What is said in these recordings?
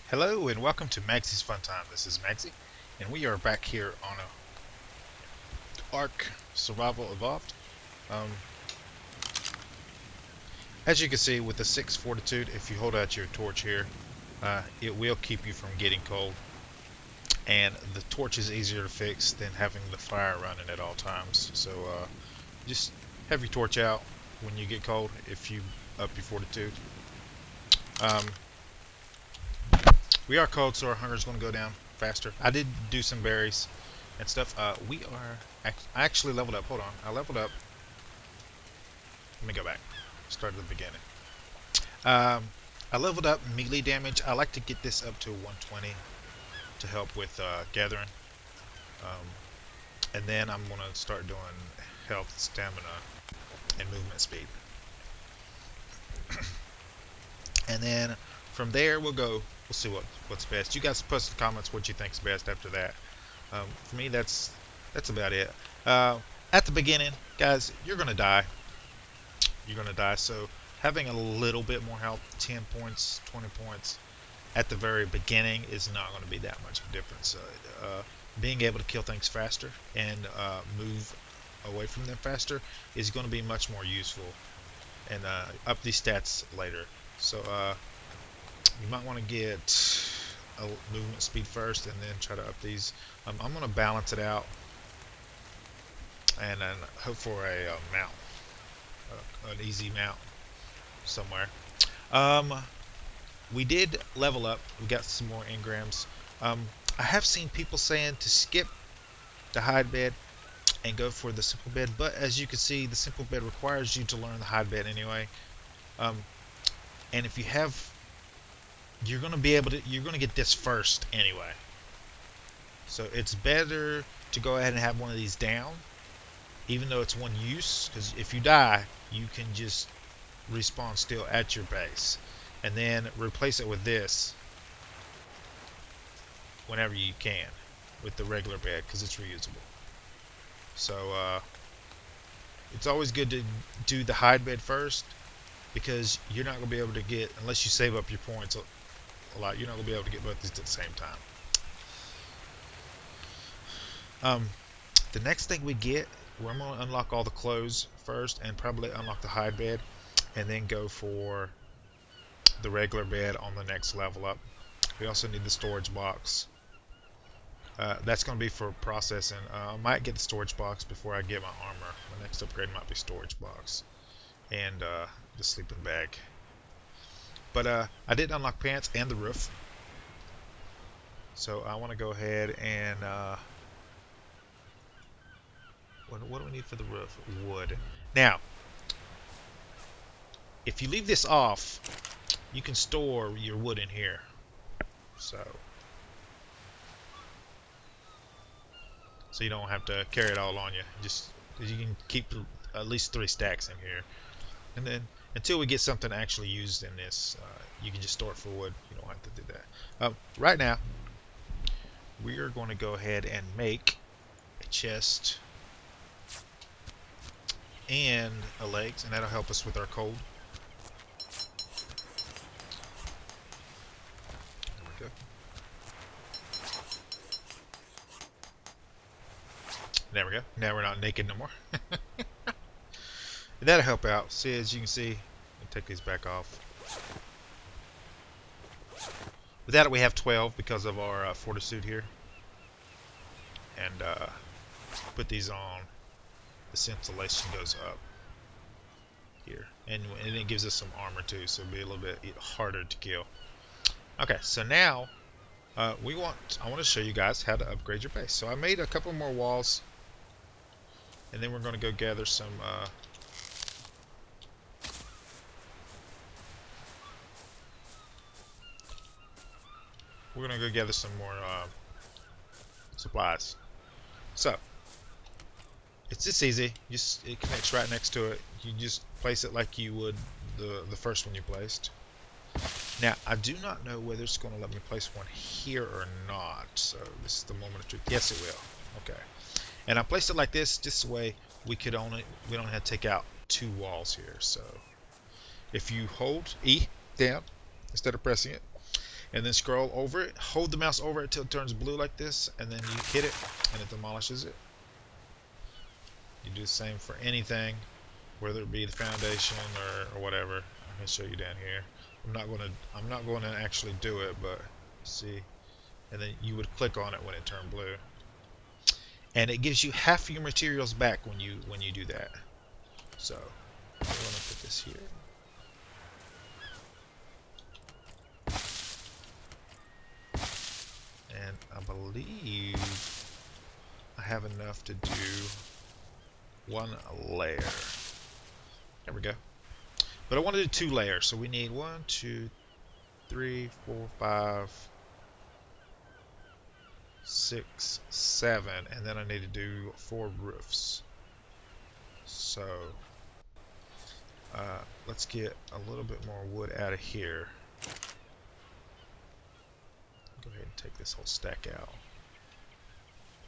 Hello and welcome to Maggie's Fun Time. This is Magzie, and we are back here on a Ark Survival Evolved. Um, as you can see, with the 6 Fortitude, if you hold out your torch here, it will keep you from getting cold. And the torch is easier to fix than having the fire running at all times. So just have your torch out when you get cold if you up your Fortitude. Um, we are cold, so our hunger is going to go down faster. I did do some berries and stuff. I actually leveled up. Hold on. I leveled up. Let me go back. Start at the beginning. I leveled up melee damage. I like to get this up to 120 to help with gathering. Um, and then I'm going to start doing health, stamina, and movement speed. And then from there we'll see what's best. You guys post in the comments what you think's best after that. For me, that's about it. At the beginning, guys, you're gonna die. You're gonna die. So having a little bit more health, 10 points, 20 points, at the very beginning is not going to be that much of a difference. Being able to kill things faster and move away from them faster is going to be much more useful, and up these stats later. So you might want to get a movement speed first and then try to up these. I'm going to balance it out and then hope for a mount, an easy mount somewhere. We did level up. We got some more engrams. I have seen people saying to skip the hide bed and go for the simple bed, but as you can see, the simple bed requires you to learn the hide bed anyway. And if you have, you're going to get this first anyway. So it's better to go ahead and have one of these down, even though it's one use, because if you die, you can just respawn still at your base, and then replace it with this whenever you can with the regular bed, because it's reusable. So it's always good to do the hide bed first, because you're not going to be able to get, unless you save up your points a lot, you're not going to be able to get both these at the same time. The next thing we get, we're going to unlock all the clothes first and probably unlock the hide bed, and then go for the regular bed on the next level up. We also need the storage box. That's going to be for processing. I might get the storage box before I get my armor. My next upgrade might be storage box and the sleeping bag. But I did unlock pants and the roof, so I want to go ahead and what do we need for the roof? Wood. Now, if you leave this off, you can store your wood in here. So you don't have to carry it all on you. Just you can keep at least 3 stacks in here, and then until we get something actually used in this, you can just store it for wood. You don't have to do that. Right now, we are going to go ahead and make a chest and a legs, and that'll help us with our cold. There we go. There we go. Now we're not naked no more. That'll help out. See, as you can see, I'll take these back off. With that, we have 12 because of our fortitude here. And put these on. The scintillation goes up here, and it gives us some armor too, so it'll be a little bit harder to kill. Okay, so now I want to show you guys how to upgrade your base. So I made a couple more walls, and then we're going to go gather some more supplies. So it's just easy. It connects right next to it. You just place it like you would the first one you placed. Now, I do not know whether it's going to let me place one here or not. So this is the moment of truth. Yes, it will. Okay. And I placed it like this. This way we don't have to take out 2 walls here. So if you hold E down instead of pressing it, and then scroll over it. Hold the mouse over it till it turns blue like this, and then you hit it, and it demolishes it. You do the same for anything, whether it be the foundation or whatever. I'm gonna show you down here. I'm not gonna actually do it, but see, and then you would click on it when it turned blue, and it gives you half your materials back when you do that. So I'm gonna put this here. And I believe I have enough to do one layer. There we go. But I want to do 2 layers, so we need 1, 2, 3, 4, 5, 6, 7, and then I need to do 4 roofs. So let's get a little bit more wood out of here. Go ahead and take this whole stack out,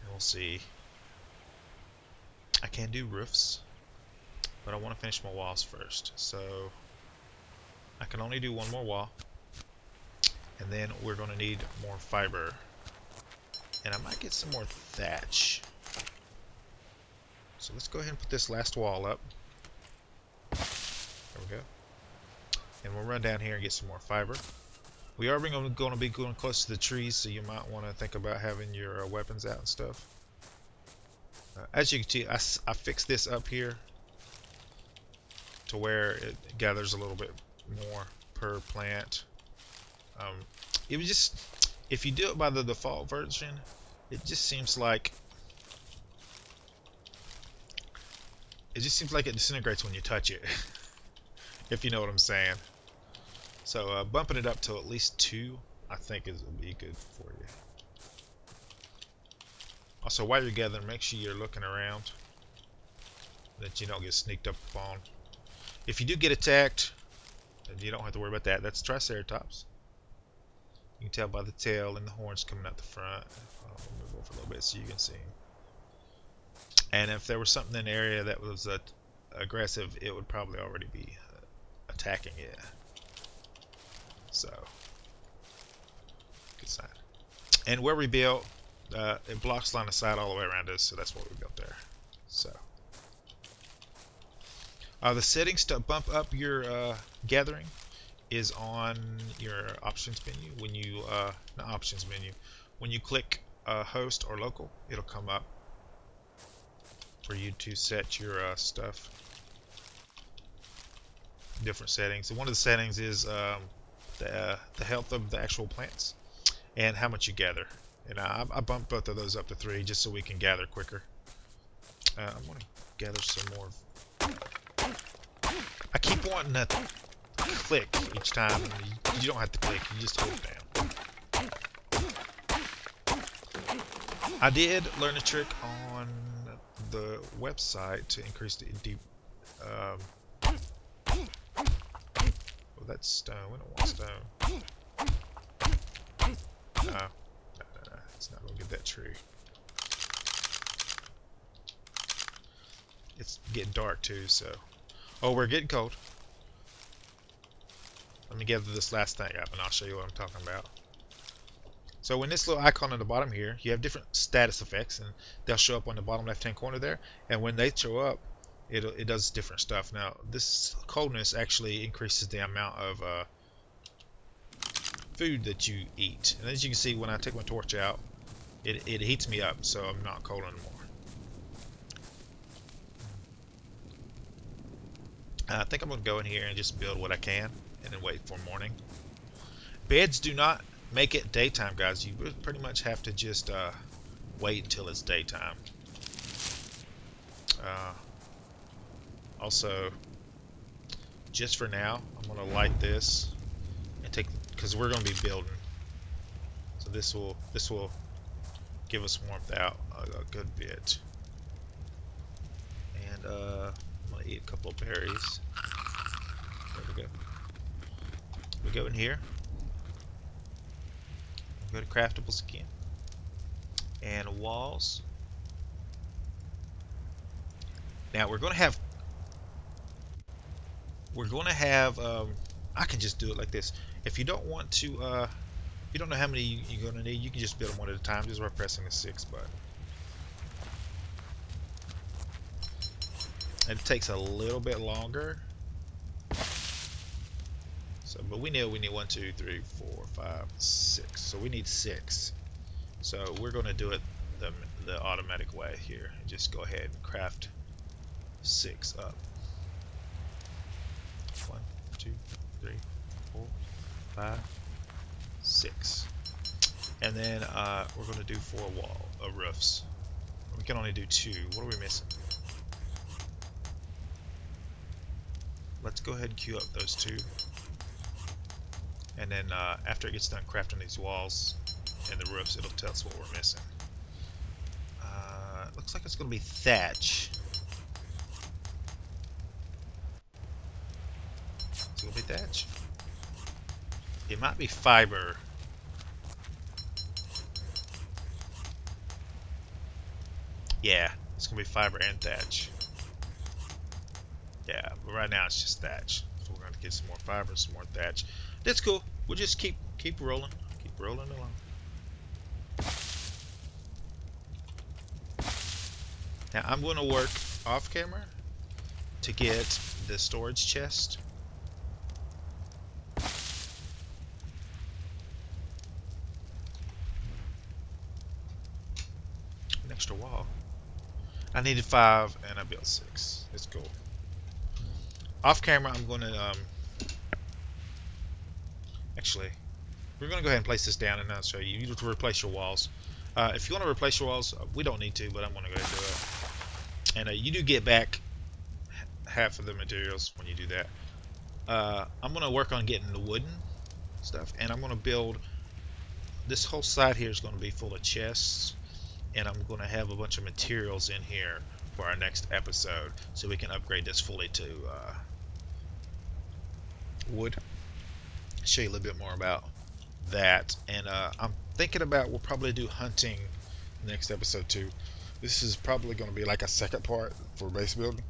and we'll see. I can do roofs, but I want to finish my walls first, so I can only do 1 more wall, and then we're going to need more fiber, and I might get some more thatch. So let's go ahead and put this last wall up. There we go. And we'll run down here and get some more fiber. We are going to be going close to the trees, so you might want to think about having your weapons out and stuff. As you can see, I fixed this up here to where it gathers a little bit more per plant. It was just, if you do it by the default version, it just seems like it disintegrates when you touch it. If you know what I'm saying. So bumping it up to at least 2, I think will be good for you. Also, while you're gathering, make sure you're looking around, that you don't get sneaked up upon. If you do get attacked, then you don't have to worry about that. That's Triceratops. You can tell by the tail and the horns coming out the front. I'll move over a little bit so you can see him. And if there was something in the area that was aggressive, it would probably already be attacking it. So, good sign. And where we built, it blocks line of sight all the way around us, so that's what we built there. So, the settings to bump up your gathering is on your options menu. When you not options menu, when you click host or local, it'll come up for you to set your stuff. Different settings. And one of the settings is the health of the actual plants and how much you gather. And I bumped both of those up to 3 just so we can gather quicker. I'm going to gather some more. I keep wanting to click each time. You don't have to click, you just hold down. I did learn a trick on the website to increase the deep. Oh, that's stone. We don't want stone. No. It's not going to get that tree. It's getting dark too, so. Oh, we're getting cold. Let me gather this last thing up and I'll show you what I'm talking about. So when this little icon on the bottom here, you have different status effects, and they'll show up on the bottom left hand corner there, and when they show up, it does different stuff. Now this coldness actually increases the amount of food that you eat, and as you can see, when I take my torch out, it heats me up, so I'm not cold anymore. I think I'm going to go in here and just build what I can and then wait for morning. Beds do not make it daytime, guys. You pretty much have to just wait until it's daytime. Also, just for now, I'm going to light this and take, because we're going to be building. So this will give us warmth out a good bit. And I'm going to eat a couple of berries. There we go. We go in here. Go to craftables again. And walls. Now we're going to have I can just do it like this. If you don't want to you don't know how many you're going to need, you can just build them one at a time just by pressing the 6 button. And it takes a little bit longer. So, but we need 1, 2, 3, 4, 5, 6. So we need 6. So we're going to do it the automatic way here. Just go ahead and craft 6 up. 1, 2, 3, 4, 5, 6. And then we're going to do 4 roofs. We can only do 2. What are we missing? Let's go ahead and queue up those 2. And then after it gets done crafting these walls and the roofs, it'll tell us what we're missing. Looks like it's going to be thatch. It's going to be thatch. It might be fiber. Yeah, it's going to be fiber and thatch. Yeah, but right now it's just thatch. So we're going to get some more fiber, some more thatch. That's cool. We'll just keep rolling. Keep rolling along. Now I'm going to work off camera to get the storage chest. An extra wall. I needed 5 and I built 6. It's cool. Off camera I'm going to actually we're going to go ahead and place this down and I'll show you. You need to replace your walls. If you want to replace your walls, we don't need to, but I'm going to go ahead and do it. And you do get back half of the materials when you do that. I'm going to work on getting the wooden stuff, and I'm going to build this whole side here is going to be full of chests, and I'm going to have a bunch of materials in here for our next episode so we can upgrade this fully to wood. Show you a little bit more about that, and I'm thinking about we'll probably do hunting next episode too. This is probably going to be like a second part for base building.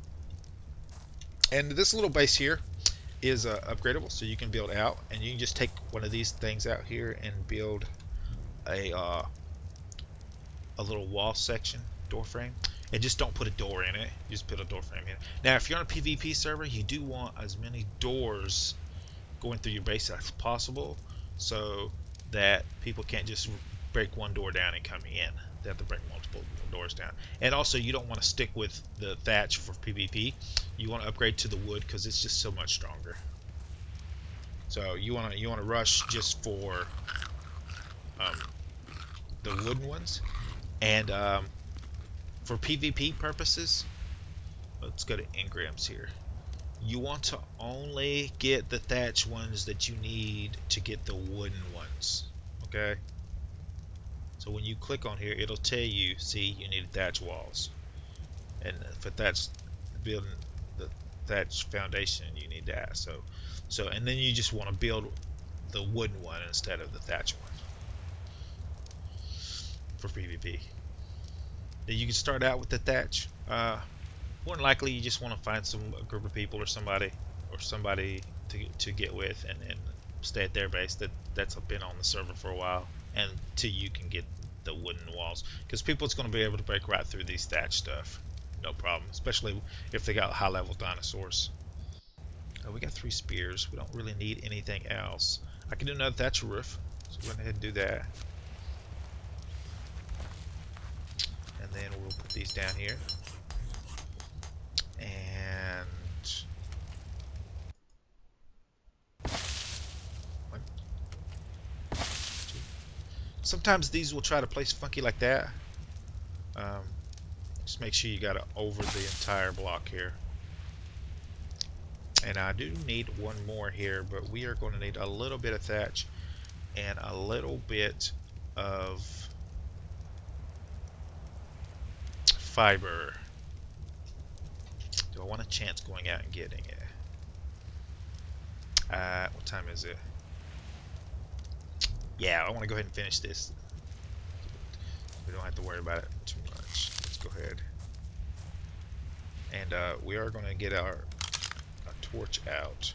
And this little base here is upgradable, so you can build out, and you can just take one of these things out here and build a little wall section, door frame, and just don't put a door in it. You just put a door frame in. Now, if you're on a PvP server, you do want as many doors going through your base as possible, so that people can't just break one door down and come in. They have to break multiple doors down. And also, you don't want to stick with the thatch for PvP. You want to upgrade to the wood because it's just so much stronger. So you want to rush just for the wooden ones. And for PvP purposes, let's go to Engrams here. You want to only get the thatch ones that you need to get the wooden ones. Okay? So when you click on here, it'll tell you, see, you need thatch walls. And for thatch, building the thatch foundation, you need that. So and then you just want to build the wooden one instead of the thatch one for PvP. Then you can start out with the thatch. More than likely, you just want to find a group of people or somebody to get with and stay at their base that's been on the server for a while, and till you can get the wooden walls, because people's going to be able to break right through these thatch stuff, no problem, especially if they got high level dinosaurs. We got 3 spears. We don't really need anything else. I can do another thatch roof, so go ahead and do that. And then we'll put these down here. And one, two. Sometimes these will try to place funky like that. Just make sure you got it over the entire block here. And I do need one more here, but we are going to need a little bit of thatch and a little bit of fiber. Do I want a chance going out and getting it? What time is it? Yeah, I want to go ahead and finish this. We don't have to worry about it too much. Let's go ahead. And we are going to get our torch out.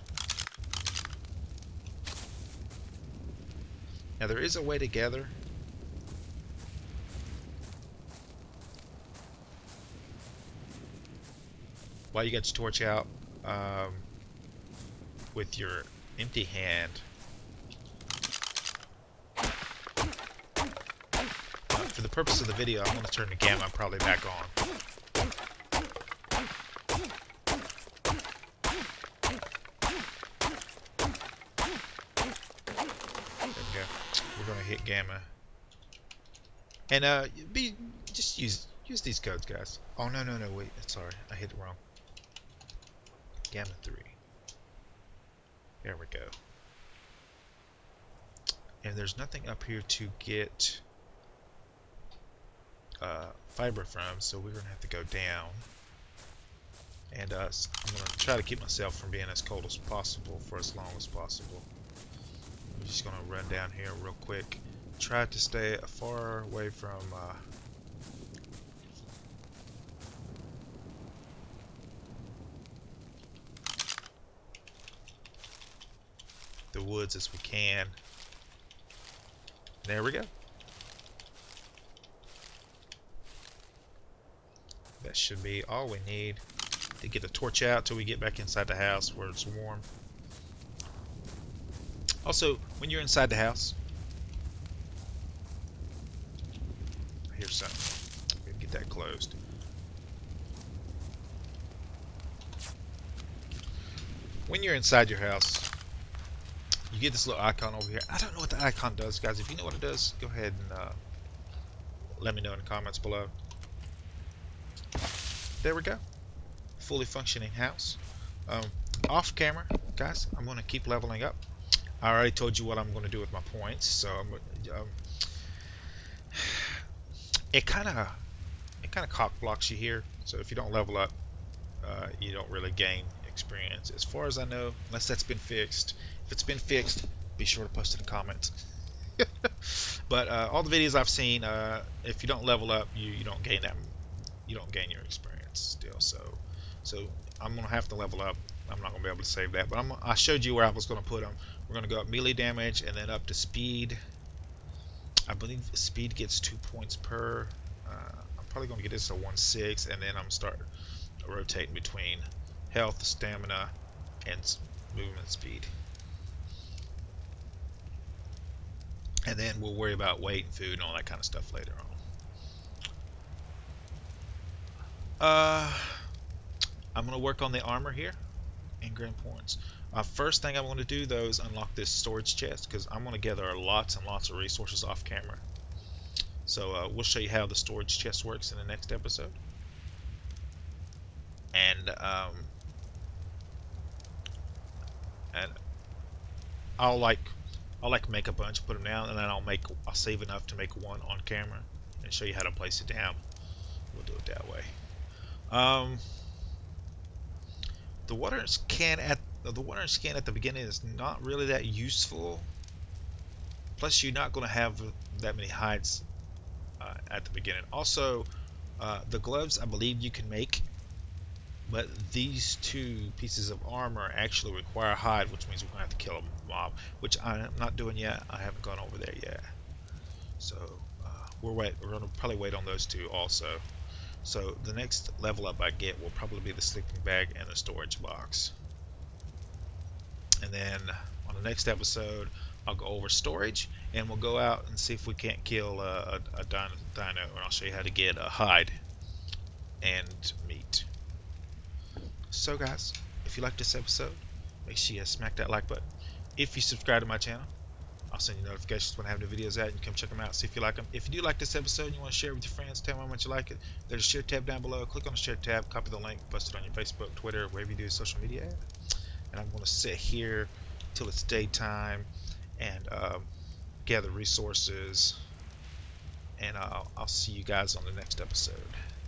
Now there is a way to gather. While you got your torch out, with your empty hand, for the purpose of the video, I'm going to turn the gamma probably back on. We're gonna hit gamma, and just use these codes, guys. Oh no, wait, sorry, I hit it wrong. Gamma 3. There we go. And there's nothing up here to get fiber from, so we're gonna have to go down. And I'm gonna try to keep myself from being as cold as possible for as long as possible. I'm just gonna run down here real quick. Try to stay far away from the woods as we can. There we go. That should be all we need to get the torch out till we get back inside the house where it's warm. Also, when you're inside the house, here's something. We'll get that closed. When you're inside your house, you get this little icon over here. I don't know what the icon does, guys. If you know what it does, go ahead and let me know in the comments below. There we go. Fully functioning house. Off camera, guys, I'm going to keep leveling up. I already told you what I'm going to do with my points, so it kind of cock blocks you here. So if you don't level up, you don't really gain experience, as far as I know, unless that's been fixed. If it's been fixed, be sure to post it in the comments. But all the videos I've seen, if you don't level up, you don't gain that. You don't gain your experience still. So I'm gonna have to level up. I'm not gonna be able to save that, but I showed you where I was gonna put them. We're gonna go up melee damage and then up to speed. I believe speed gets 2 points per. I'm probably gonna get this to 1/6, and then I'm gonna start rotating between health, stamina, and movement speed. And then we'll worry about weight and food and all that kind of stuff later on. I'm going to work on the armor here. Engram points. First thing I'm going to do, though, is unlock this storage chest, because I'm going to gather lots and lots of resources off camera. So we'll show you how the storage chest works in the next episode. And I'll make a bunch, put them down, and then I'll save enough to make one on camera and show you how to place it down. We'll do it that way. The water scan at the beginning is not really that useful. Plus, you're not going to have that many hides at the beginning. Also, the gloves I believe you can make, but these 2 pieces of armor actually require hide, which means we're going to have to kill a mob, which I'm not doing yet. I haven't gone over there yet. So we're going to probably wait on those 2 also. So the next level up I get will probably be the sleeping bag and the storage box. And then on the next episode, I'll go over storage, and we'll go out and see if we can't kill a dino, and I'll show you how to get a hide and meat. So guys, if you like this episode, make sure you smack that like button. If you subscribe to my channel, I'll send you notifications when I have new videos out. You can come check them out, see if you like them. If you do like this episode and you want to share it with your friends, tell them how much you like it. There's a share tab down below. Click on the share tab, copy the link, post it on your Facebook, Twitter, wherever you do social media at. And I'm going to sit here till it's daytime and gather resources. And I'll see you guys on the next episode.